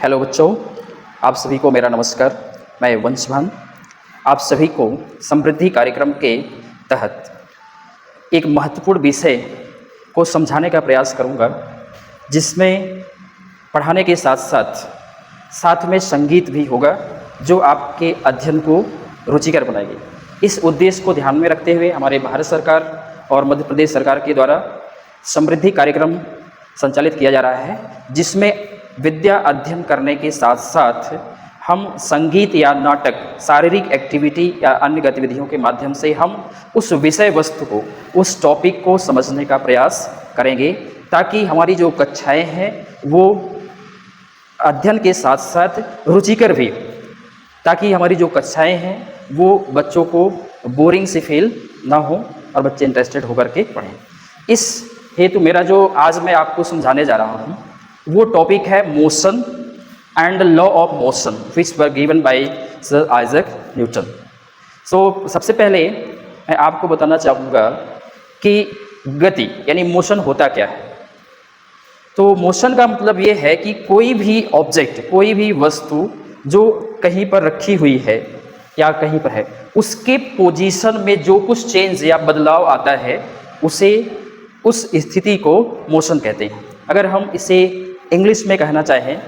Hello बच्चों, आप सभी को मेरा नमस्कार। मैं वंशभान आप सभी को समृद्धि कार्यक्रम के तहत एक महत्वपूर्ण विषय को समझाने का प्रयास करूंगा, जिसमें पढ़ाने के साथ में संगीत भी होगा, जो आपके अध्ययन को रुचिकर बनाएगी। इस उद्देश्य को ध्यान में रखते हुए हमारे भारत सरकार और मध्य प्रदेश सरकार के द्वारा समृद्धि कार्यक्रम संचालित किया जा रहा है, जिसमें विद्या अध्ययन करने के साथ साथ हम संगीत या नाटक, शारीरिक एक्टिविटी या अन्य गतिविधियों के माध्यम से हम उस विषय वस्तु को, उस टॉपिक को समझने का प्रयास करेंगे, ताकि हमारी जो कक्षाएं हैं वो अध्ययन के साथ साथ रुचिकर भी, ताकि हमारी जो कक्षाएं हैं वो बच्चों को बोरिंग से फील ना हो और बच्चे इंटरेस्टेड होकर के पढ़ें। इस हेतु मेरा जो आज मैं आपको समझाने जा रहा हूँ वो टॉपिक है motion and law of motion, which were given by sir Isaac Newton. सबसे पहले मैं आपको बताना चाहूँगा कि गति यानी मोशन होता क्या है। तो मोशन का मतलब ये है कि कोई भी ऑब्जेक्ट, कोई भी वस्तु जो कहीं पर रखी हुई है या कहीं पर है, उसके पोजीशन में जो कुछ चेंज या बदलाव आता है उसे, उस स्थिति को मोशन कहते हैं। अगर हम इसे इंग्लिश में कहना चाहें,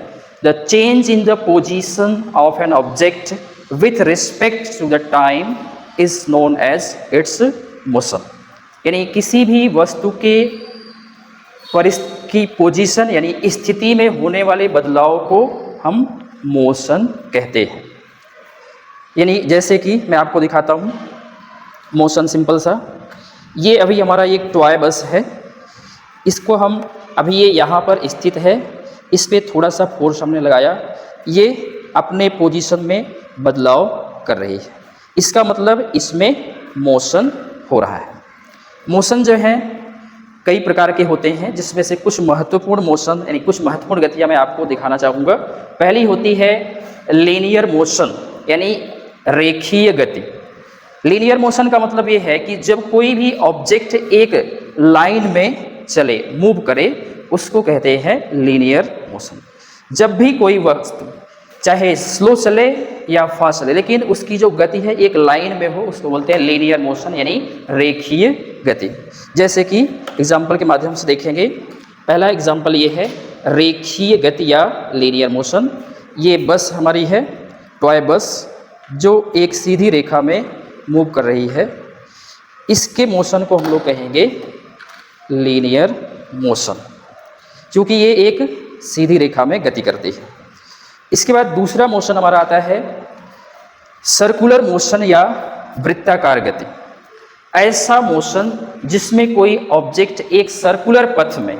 the change in the position of an object with respect to the time is known as its motion. यानी किसी भी वस्तु के की पोजीशन यानी स्थिति में होने वाले बदलाव को हम मोशन कहते हैं। यानी जैसे कि मैं आपको दिखाता हूँ मोशन, सिंपल सा। ये अभी हमारा एक टॉय बस है, इसको हम अभी ये यहाँ पर स्थित है, इस पर थोड़ा सा फोर्स हमने लगाया, ये अपने पोजीशन में बदलाव कर रही है। इसका मतलब इसमें मोशन हो रहा है। मोशन जो है कई प्रकार के होते हैं, जिसमें से कुछ महत्वपूर्ण मोशन यानी कुछ महत्वपूर्ण गतियाँ मैं आपको दिखाना चाहूँगा। पहली होती है लीनियर मोशन यानी रेखीय गति। लीनियर मोशन का मतलब ये है कि जब कोई भी ऑब्जेक्ट एक लाइन में चले, मूव करे, उसको कहते हैं लीनियर मोशन। जब भी कोई वस्तु चाहे स्लो चले या फास्ट चले, लेकिन उसकी जो गति है एक लाइन में हो, उसको बोलते हैं लीनियर मोशन यानी रेखीय गति। जैसे कि एग्जाम्पल के माध्यम से देखेंगे। पहला एग्जाम्पल ये है रेखीय गति या लीनियर मोशन। ये बस हमारी है, टॉय बस, जो एक सीधी रेखा में मूव कर रही है। इसके मोशन को हम लोग कहेंगे लीनियर मोशन, क्योंकि ये एक सीधी रेखा में गति करती है। इसके बाद दूसरा मोशन हमारा आता है सर्कुलर मोशन या वृत्ताकार गति। ऐसा मोशन जिसमें कोई ऑब्जेक्ट एक सर्कुलर पथ में,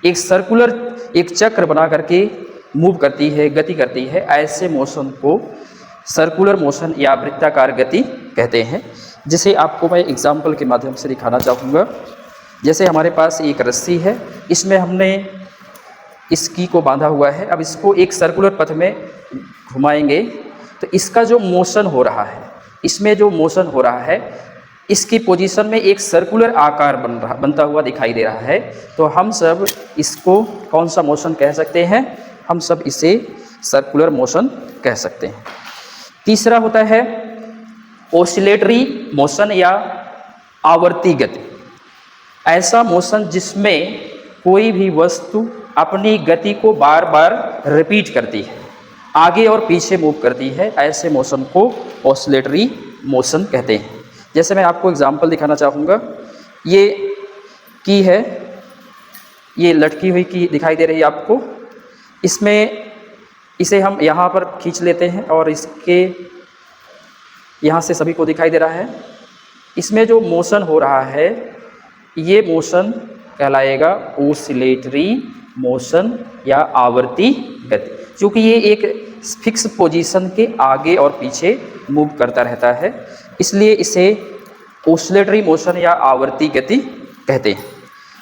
एक चक्र बना करके मूव करती है, गति करती है, ऐसे मोशन को सर्कुलर मोशन या वृत्ताकार गति कहते हैं। जिसे आपको मैं एग्जाम्पल के माध्यम से दिखाना चाहूँगा। जैसे हमारे पास एक रस्सी है, इसमें हमने इसकी को बांधा हुआ है। अब इसको एक सर्कुलर पथ में घुमाएंगे तो इसका जो मोशन हो रहा है, इसमें जो मोशन हो रहा है, इसकी पोजीशन में एक सर्कुलर आकार बनता हुआ दिखाई दे रहा है। तो हम सब इसको कौन सा मोशन कह सकते हैं? हम सब इसे सर्कुलर मोशन कह सकते हैं। तीसरा होता है ऑसिलेटरी मोशन या आवर्ती गति। ऐसा मोशन जिसमें कोई भी वस्तु अपनी गति को बार बार रिपीट करती है, आगे और पीछे मूव करती है, ऐसे मोशन को ऑसिलेटरी मोशन कहते हैं। जैसे मैं आपको एग्जांपल दिखाना चाहूँगा। ये की है, ये लटकी हुई की दिखाई दे रही है आपको। इसे हम यहाँ पर खींच लेते हैं और इसके यहाँ से सभी को दिखाई दे रहा है। इसमें जो मोशन हो रहा है ये मोशन कहलाएगा ऑसिलेटरी मोशन या आवर्ती गति, क्योंकि ये एक फिक्स पोजीशन के आगे और पीछे मूव करता रहता है, इसलिए इसे ऑसिलेटरी मोशन या आवर्ती गति कहते हैं।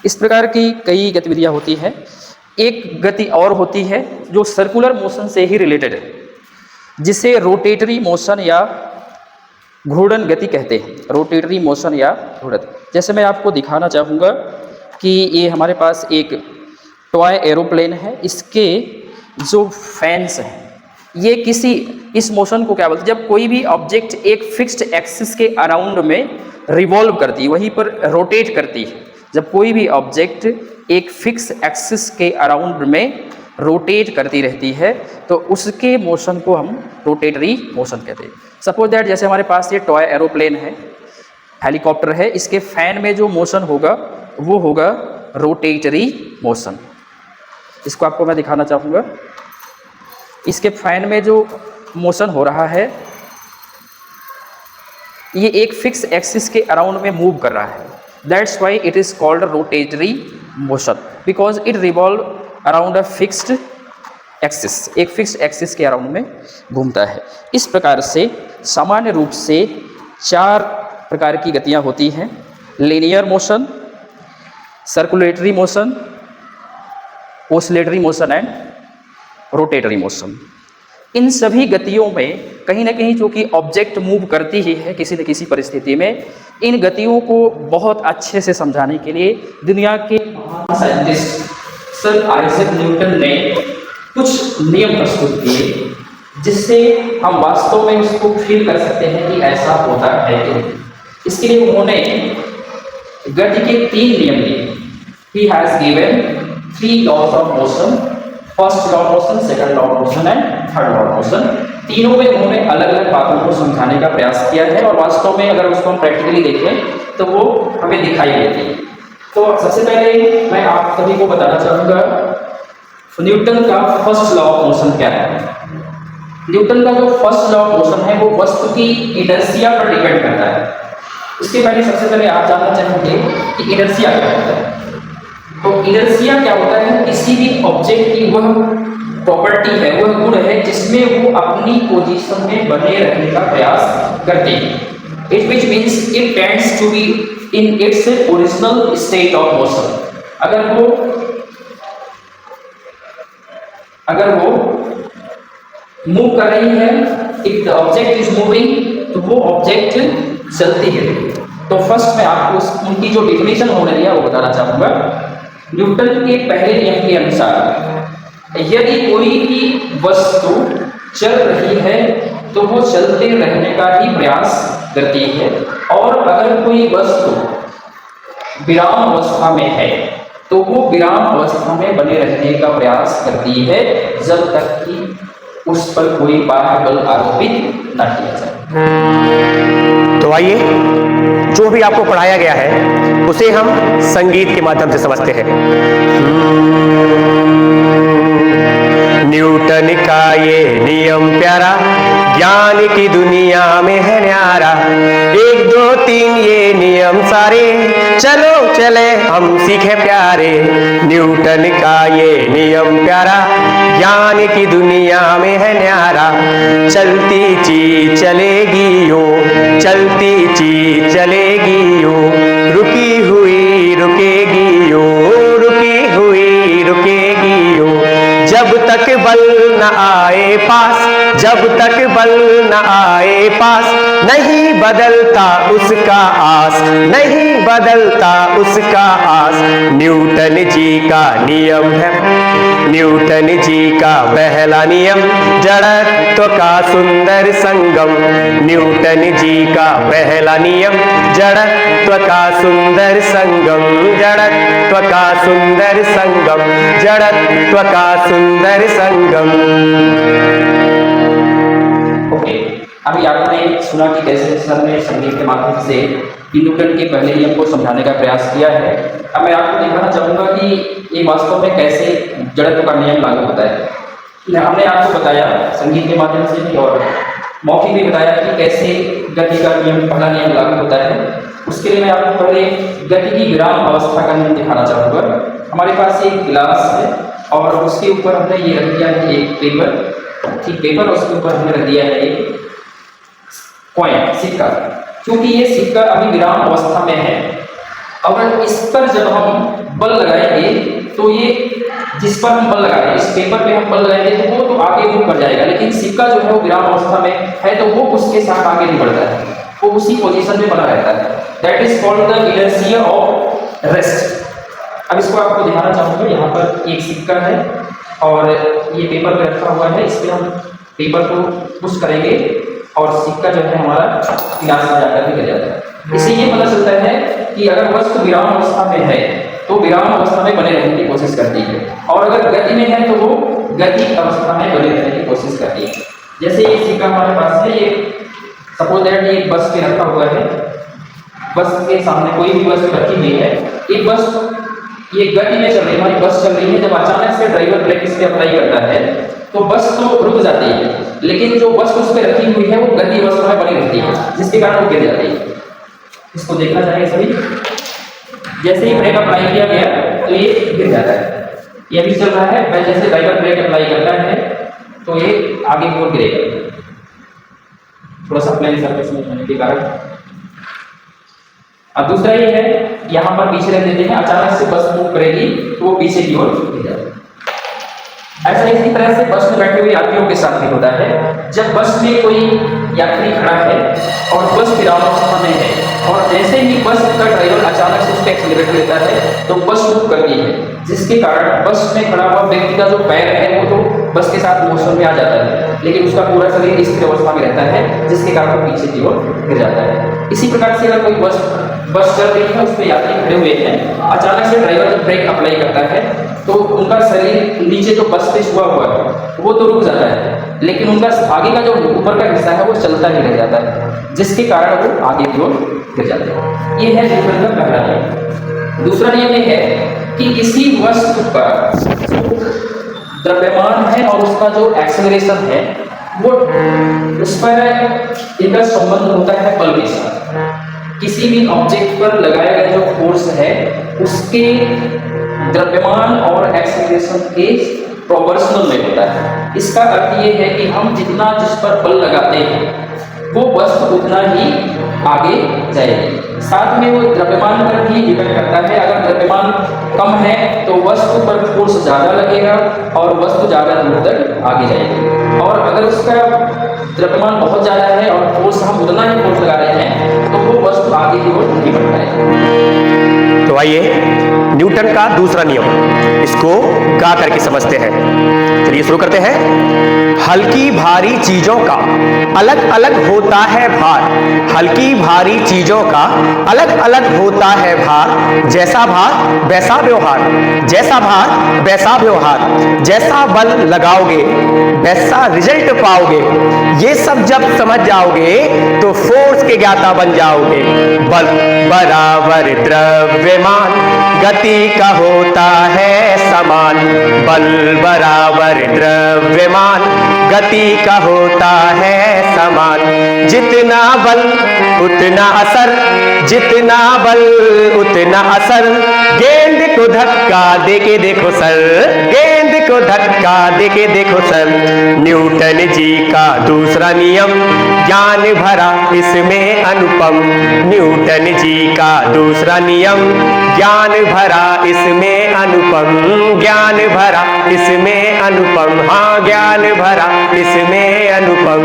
इस प्रकार की कई गतिविधियाँ होती हैं। एक गति और होती है जो सर्कुलर मोशन से ही रिलेटेड है, जिसे रोटेटरी मोशन या घूर्णन गति कहते हैं। रोटेटरी मोशन या घूर्णन। जैसे मैं आपको दिखाना चाहूँगा कि ये हमारे पास एक टॉय एरोप्लेन है, इसके जो फैंस हैं ये किसी इस मोशन को क्या बोलते हैं, जब कोई भी ऑब्जेक्ट एक फिक्स्ड एक्सिस के अराउंड में रिवॉल्व करती है, वहीं पर रोटेट करती है। जब कोई भी ऑब्जेक्ट एक फिक्स एक्सिस के अराउंड में रोटेट करती रहती है तो उसके मोशन को हम रोटेटरी मोशन कहते हैं। सपोज दैट जैसे हमारे पास ये टॉय एरोप्लेन है, हेलीकॉप्टर है, इसके फैन में जो मोशन होगा वो होगा रोटेटरी मोशन। इसको आपको मैं दिखाना चाहूँगा। इसके फैन में जो मोशन हो रहा है ये एक फिक्स एक्सिस के अराउंड में मूव कर रहा है। That's why it is called rotatory motion because it revolve around a fixed axis, एक फिक्स्ड एक्सिस के अराउंड में घूमता है। इस प्रकार से सामान्य रूप से 4 प्रकार की गतियाँ होती हैं: linear motion, circulatory motion, oscillatory motion and rotatory motion. इन सभी गतियों में कहीं ना कहीं जो कि ऑब्जेक्ट मूव करती ही है किसी न किसी परिस्थिति में, इन गतियों को बहुत अच्छे से समझाने के लिए दुनिया के महान साइंटिस्ट सर आइजैक न्यूटन ने कुछ नियम प्रस्तुत किए जिससे हम वास्तव में उसको फील कर सकते हैं कि ऐसा होता है कि नहीं। इसके लिए उन्होंने गति के 3 नियम दिए। He has given 3 laws of motion, first law of motion, second law of motion and third law of motion. तीनों में उन्होंने अलग अलग बातों को समझाने का प्रयास किया है और वास्तव में अगर उसको हम प्रैक्टिकली देखें तो वो हमें दिखाई देती है। तो सबसे पहले मैं आप सभी को बताना चाहूँगा न्यूटन का फर्स्ट लॉ ऑफ मोशन क्या है। न्यूटन का जो फर्स्ट लॉ ऑफ मोशन है वो वस्तु की इनर्शिया पर डिपेंड करता है। इसके पहले सबसे पहले आप जानना चाहेंगे कि इनर्शिया क्या होता है। तो इनर्शिया क्या होता है, किसी भी ऑब्जेक्ट की वह प्रॉपर्टी है, वह गुण है जिसमें वो अपनी पोजीशन में बने रहने का प्रयास करते हैं। It which means it tends to be in its original state of motion. अगर वो मूव कर रही है, if the object is moving तो वो ऑब्जेक्ट चलती है। तो फर्स्ट मैं आपको उनकी जो डेफिनेशन हो रही है वो बताना चाहूंगा। न्यूटन के पहले नियम के अनुसार यदि कोई भी वस्तु चल रही है तो वो चलते रहने का ही प्रयास करती है, और अगर कोई वस्तु विराम अवस्था में है तो वो विराम अवस्था में बने रहने का प्रयास करती है जब तक कि उस पर कोई बाह्य बल आरोपित न किया जाए। तो आइए जो भी आपको पढ़ाया गया है उसे हम संगीत के माध्यम से समझते हैं। न्यूटन का ये नियम प्यारा, ज्ञान की दुनिया में है न्यारा। 1 2 3 ये नियम सारे, चलो चले हम सीखे प्यारे। न्यूटन का ये नियम प्यारा, ज्ञान की दुनिया में है न्यारा। चलती चीज चलेगी यूं, चलती चीज चलेगी यूं, रुकी हुई रुकेगी यूं, रुकी हुई रुकेगी यूं। जब तक बल न आए पास, जब तक बल न आए पास, नहीं बदलता उसका आस, नहीं बदलता उसका आस। न्यूटन जी का नियम है, न्यूटन जी का पहला नियम, जड़त्व का सुंदर संगम। न्यूटन जी का पहला नियम, जड़त्व का सुंदर संगम, जड़त्व का सुंदर संगम, जड़त्व का सुंदर संगम। ओके, अभी आपने सुना कि कैसे सर ने संगीत के माध्यम से न्यूटन के पहले नियम को समझाने का प्रयास किया है। अब मैं आपको दिखाना चाहूँगा कि ये वास्तव में कैसे जड़त्व का नियम लागू होता है। हमने आपको बताया संगीत के माध्यम से भी और मौखिक भी बताया कि कैसे गति का नियम, पहला नियम लागू होता है। उसके लिए मैं आपको पहले गति की विराम अवस्था का नियम दिखाना चाहूँगा। हमारे पास एक गिलास है और उसके ऊपर हमने ये रख दिया है एक पेपर, ठीक पेपर, उसके ऊपर हमने रख दिया है एक कॉइन, सिक्का। क्योंकि ये सिक्का अभी विराम अवस्था में है, अगर इस पर जब हम बल लगाएंगे तो ये जिस पर हम बल लगाएंगे, इस पेपर पे हम बल लगाएंगे तो वो तो आगे मूव कर जाएगा, लेकिन सिक्का जो है वो विराम अवस्था में है तो वो उसके साथ आगे नहीं बढ़ता है, वो उसी पोजीशन में बना रहता है। That is called the inertia of rest. अब इसको आपको दिखाना चाहूँगा। यहाँ पर एक सिक्का है, और ये पेपर पे रखा हुआ है, इस पर हम पेपर को पुश करेंगे और सिक्का जो है हमारा गिलास में जाकर गिर जाता है। इससे ये पता चलता है कि अगर वस्तु विराम अवस्था में है तो विराम अवस्था में बने रहने की कोशिश करती है, और अगर गति में है तो वो गति अवस्था में बने रहने की कोशिश करती है। जैसे ये सिक्का हमारे पास है, ये सपोज दैट ये बस पे रखा हुआ है, बस के सामने कोई भी बस रखी हुई है, एक बस ये गति में चल रही है, हमारी बस चल रही है, जब अचानक से ड्राइवर ब्रेक इस पे अप्लाई करता है तो बस तो रुक जाती है, लेकिन जो बस उस पर रखी हुई है वो गति अवस्था में बनी रहती है, जिसके कारण वो गिर जाती है। इसको देखना चाहिए सभी। जैसे ही ब्रेक अप्लाई किया गया तो ये गिर जाता है, ये भी चल रहा है, मैं जैसे ड्राइवर ब्रेक अप्लाई करता है तो ये आगे की ओर गिरेगा, थोड़ा सा प्लेन सरफेस में होने के कारण। अब दूसरा ये है, यहाँ पर पीछे रख देते हैं, अचानक से बस मूव करेगी तो वो पीछे की ओर गिर जाएगा। ऐसा इसी तरह से बस में बैठे हुए यात्रियों के साथ भी होता है। जब बस में कोई यात्री खड़ा है और बस विराम अवस्था में है, और जैसे ही बस का ड्राइवर अचानक से उस पर एक्सीलरेटर लेता है तो बस मूव करती है, जिसके कारण बस में खड़ा हुआ व्यक्ति का जो पैर है वो तो बस के साथ मोशन में आ जाता है, लेकिन उसका पूरा शरीर स्थिर अवस्था में रहता है, जिसके कारण वो पीछे की ओर गिर जाता है। इसी प्रकार से अगर कोई बस चल रही है, उस पर यात्री खड़े हुए हैं, अचानक से ड्राइवर जब ब्रेक अप्लाई करता है तो उनका शरीर नीचे जो बस पे छुआ हुआ है वो तो रुक जाता है, लेकिन उनका आगे का जो ऊपर का हिस्सा है वो चलता ही रह जाता है, जिसके कारण वो आगे की ओर गिर जाते हैं। ये है न्यूटन का पहला नियम। दूसरा नियम ये है कि किसी वस्तु का द्रव्यमान है और उसका जो एक्सेलरेशन है वो उस पर इनका संबंध होता है बल के साथ। किसी भी ऑब्जेक्ट पर लगाया गया जो फोर्स है उसके द्रव्यमान और एक्सेलरेशन के प्रोपोर्शनल में होता है। इसका अर्थ ये है कि हम जितना जिस पर बल लगाते हैं वो वस्तु उतना ही आगे जाएगी। साथ में वो द्रव्यमान पर भी डिपेंड करता है। अगर द्रव्यमान कम है तो वस्तु पर फोर्स ज़्यादा लगेगा और वस्तु ज़्यादा दूर तक आगे जाएगी, और अगर उसका द्रव्यमान बहुत ज़्यादा है और फोर्स हम उतना ही फोर्स लगा रहे हैं तो वो वस्तु आगे की ओर नहीं बढ़ पाएगी। तो आइए न्यूटन का दूसरा नियम, इसको गा करके समझते हैं। चलिए शुरू करते हैं। हल्की भारी चीजों का अलग अलग होता है भार, हल्की भारी चीजों का अलग अलग होता है भार, जैसा भार वैसा व्यवहार, जैसा भार वैसा व्यवहार, जैसा बल लगाओगे वैसा रिजल्ट पाओगे। ये सब जब समझ जाओगे तो फोर्स के ज्ञाता बन जाओगे। बल बराबर द्रव्यमान गति का होता है समान, बल बराबर द्रव्यमान गति का होता है समान। जितना बल उतना असर, जितना बल उतना असर। गेंद को धक्का देके देखो सर, गेंद को धक्का देके देखो सर। न्यूटन जी का दूसरा नियम ज्ञान भरा इसमें अनुपम, न्यूटन जी का दूसरा नियम ज्ञान भरा इसमें अनुपम, ज्ञान भरा इसमें अनुपम, हाँ ज्ञान भरा इसमें अनुपम।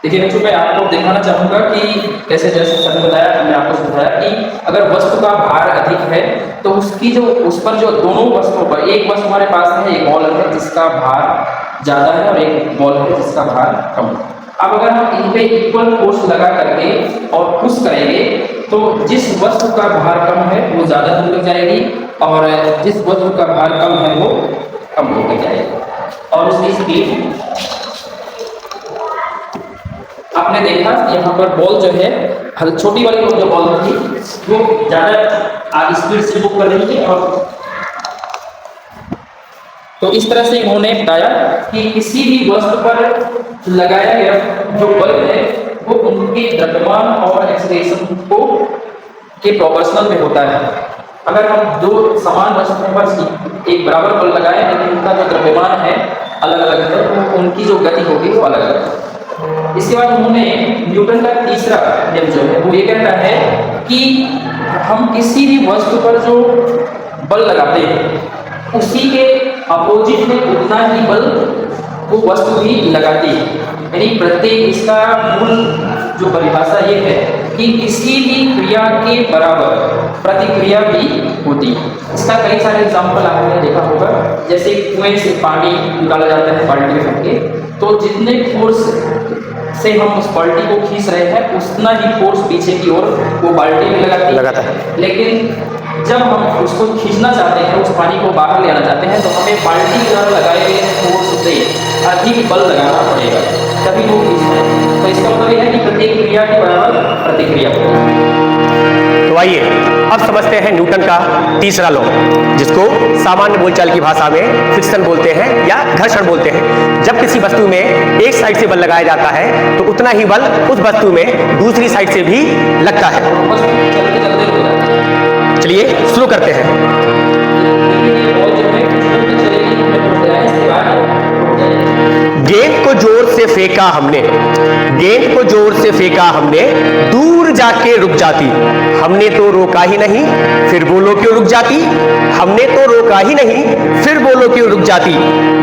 देखिए बच्चों, मैं आपको दिखाना चाहूंगा कि कैसे, जैसे सर ने बताया, मैंने आपको समझाया कि अगर वस्तु का भार अधिक है तो उसकी जो उस पर जो दोनों वस्तुओं पर, एक वस्तु हमारे पास है, एक बॉल है जिसका भार ज़्यादा है और एक बॉल है जिसका भार कम है। अब अगर हम इन पे इक्वल फोर्स लगा करके और पुश करेंगे तो जिस वस्तु का भार कम है वो ज़्यादा दूर तक जाएगी और जिस वस्तु का भार कम है वो कम दूर तक जाएगी। और उसकी स्पीड आपने देखा, यहाँ पर बॉल जो है, छोटी वाली जो बॉल थी वो ज़्यादा आगे स्पीड से मूव कर रही थी। और तो इस तरह से इन्होंने बताया कि किसी भी वस्तु पर लगाया गया जो बल है वो उनके द्रव्यमान और एक्सेलरेशन को के प्रोपोर्शनल में होता है। अगर हम दो समान वस्तुओं पर एक बराबर बल लगाए लेकिन उनका जो द्रव्यमान है अलग अलग है तो उनकी जो गति होगी वो अलग अलग है। इसके बाद उन्होंने न्यूटन का तीसरा नियम जो है वो ये कहता है कि हम किसी भी वस्तु पर जो बल लगाते हैं उसी के अपोजिट में उतना ही बल वो वस्तु भी लगाती है। यानी प्रत्येक, इसका मूल जो परिभाषा ये है कि किसी भी क्रिया के बराबर प्रतिक्रिया भी होती है। इसका कई सारे एग्जाम्पल आपने देखा होगा, जैसे कुएं से पानी निकाला जाता है बाल्टी में भर के, तो जितने फोर्स से हम उस बाल्टी को खींच रहे हैं उतना ही फोर्स पीछे की ओर वो बाल्टी में लगाता है। लेकिन जब हम उसको खींचना चाहते हैं, उस पानी को बाहर ले आना चाहते हैं, तो हमें बाल्टी के द्वारा लगाए गए फोर्स से अधिक बल लगाना पड़ेगा, तभी वो खींचता है। तो इसका मतलब यह है कि प्रत्येक क्रिया के बराबर प्रतिक्रिया होती है। तो आइए अब समझते हैं न्यूटन का तीसरा लॉ, जिसको सामान्य बोलचाल की भाषा में फ्रिक्शन बोलते हैं या घर्षण बोलते हैं। जब किसी वस्तु में एक साइड से बल लगाया जाता है तो उतना ही बल उस वस्तु में दूसरी साइड से भी लगता है। चलिए शुरू करते हैं। गेंद को जोर से फेंका हमने, गेंद को जोर से फेंका हमने, दूर जाके रुक जाती। हमने तो रोका ही नहीं, फिर बोलो क्यों रुक जाती। हमने तो रोका ही नहीं, फिर बोलो क्यों रुक जाती।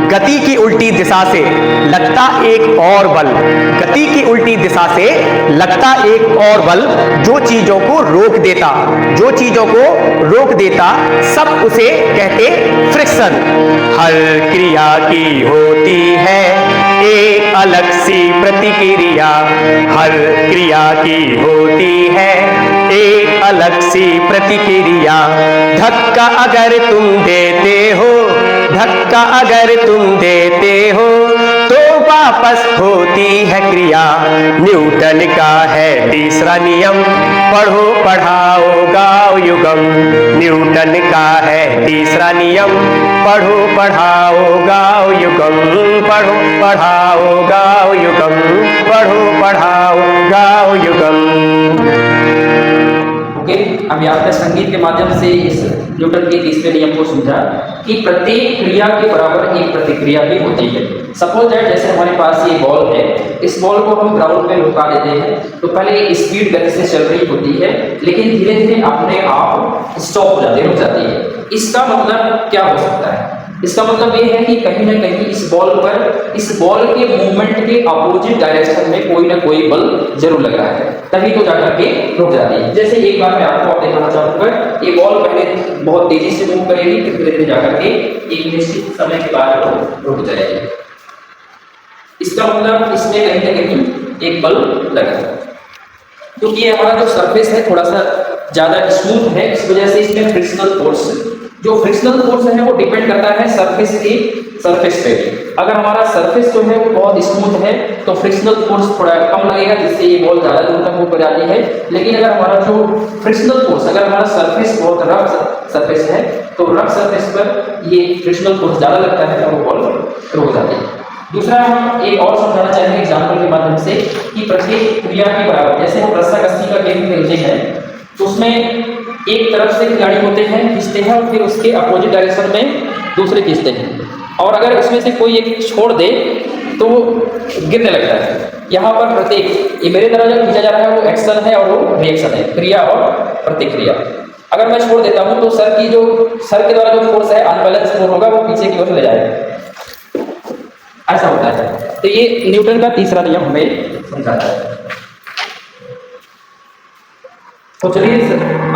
गति की उल्टी दिशा से लगता एक और बल, गति की उल्टी दिशा से लगता एक और बल, जो चीजों को रोक देता, जो चीजों को रोक देता, सब उसे कहते फ्रिक्शन। हर क्रिया की होती है एक अलग सी प्रतिक्रिया, हर क्रिया की होती है एक अलग सी प्रतिक्रिया। धक्का अगर तुम देते हो, धक्का अगर तुम देते हो, तो वापस होती है क्रिया। न्यूटन का है तीसरा नियम, पढ़ो पढ़ाओ गाओ युगम। न्यूटन का है तीसरा नियम, पढ़ो पढ़ाओ गाओ युगम। पढ़ो पढ़ाओ गाओ युगम, पढ़ो पढ़ाओ गाओ युगम। ओके, अभी आपने संगीत के माध्यम से इस न्यूटन के तीसरे नियम को समझा कि प्रत्येक क्रिया के बराबर एक प्रतिक्रिया भी होती है। सपोज दैट जैसे हमारे पास ये बॉल है, इस बॉल को हम ग्राउंड में लुका देते हैं, तो पहले ये स्पीड गति से चल रही होती है, लेकिन धीरे धीरे अपने आप स्टॉप हो जाती है, रुक जाती है। इसका मतलब क्या हो सकता है? इसका मतलब ये है कि कहीं ना कहीं इस बॉल पर, इस बॉल के मूवमेंट के अपोजिट डायरेक्शन में कोई ना कोई बल जरूर लगा है, तभी तो जाकर के रुक जाती है। जैसे एक बार मैं आपको दिखाना चाहूंगा, ये बॉल पहले बहुत तेजी से मूव करेगी, फिर धीरे धीरे जाकर के एक निश्चित समय के बाद वो रुक जाएगी। इसका मतलब इसमें कहीं ना कहीं एक बल लगा है, क्योंकि ये हमारा जो सरफेस है थोड़ा सा ज्यादा स्मूथ है, इस वजह से इसमें फ्रिक्शनल फोर्स, जो फ्रिक्शनल फोर्स है वो डिपेंड करता है सरफेस पे। अगर हमारा सरफेस जो है वो बहुत स्मूथ है तो फ्रिक्शनल फोर्स थोड़ा कम लगेगा, जिससे ये बॉल ज्यादा दूर तक मूव कर जाती है। लेकिन अगर हमारा जो फ्रिक्शनल फोर्स, अगर हमारा सरफेस बहुत रफ सरफेस है तो रफ सरफेस पर ये फ्रिक्शनल फोर्स ज्यादा लगता है तो वो बॉल रुक जाती है। दूसरा हम एक और समझाना चाहेंगे एग्जाम्पल के माध्यम से कि प्रत्येक क्रिया के बराबर, जैसे हम रस्सा कस्सी का गेम खेलते हैं तो उसमें एक तरफ से खिलाड़ी होते हैं, खींचते हैं, और फिर उसके अपोजिट डायरेक्शन में दूसरे खींचते हैं, और अगर उसमें से कोई एक छोड़ दे तो वो गिरने लगता है। यहाँ पर प्रत्येक, ये मेरे द्वारा जो खींचा जा रहा है वो एक्शन है और वो रिएक्शन है, क्रिया और प्रतिक्रिया। अगर मैं छोड़ देता हूँ तो सर के द्वारा जो फोर्स है, अनबैलेंस फोर्स होगा, वो पीछे की ओर ले जाएगा, ऐसा होता है। तो ये न्यूटन का तीसरा नियम हमें समझाता है। तो चलिए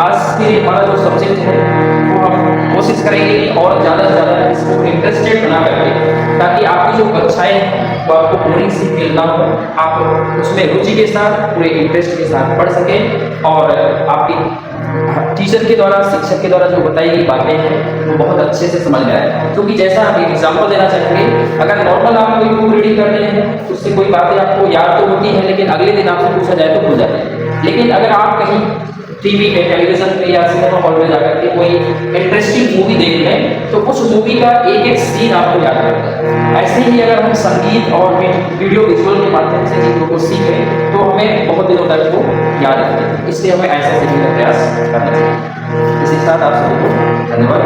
आज के हमारा जो सब्जेक्ट है वो हम कोशिश करेंगे कि और ज़्यादा से ज़्यादा इसको इंटरेस्टेड बना करके, ताकि आपकी जो कक्षाएं हैं वो आपको बोरिंग सी फील ना हो, आप उसमें रुचि के साथ, पूरे इंटरेस्ट के साथ पढ़ सकें, और आपकी टीचर के द्वारा, शिक्षक के द्वारा जो बताई गई बातें हैं वो बहुत अच्छे से समझ में आए। क्योंकि जैसा हम एक एग्जाम्पल देना चाहेंगे, अगर नॉर्मल आप कोई बुक रीडिंग करते हैं तो उससे कोई बातें आपको याद तो होती है, लेकिन अगले दिन आपसे पूछा जाए तो भूल जाते हैं। लेकिन अगर आप कहीं टीवी पे, टेलीविजन पे या सिनेमा हॉल में जाकर के कोई इंटरेस्टिंग मूवी देख लें तो उस मूवी का एक एक सीन आपको याद रहता है। ऐसे ही अगर हम संगीत और वीडियो विजुअल के माध्यम से चीज़ों को सीखें तो हमें बहुत दिनों तक वो याद रहती है। इसलिए हमें ऐसा सीखने का प्रयास करना चाहिए। इसी के साथ आप सभी को धन्यवाद।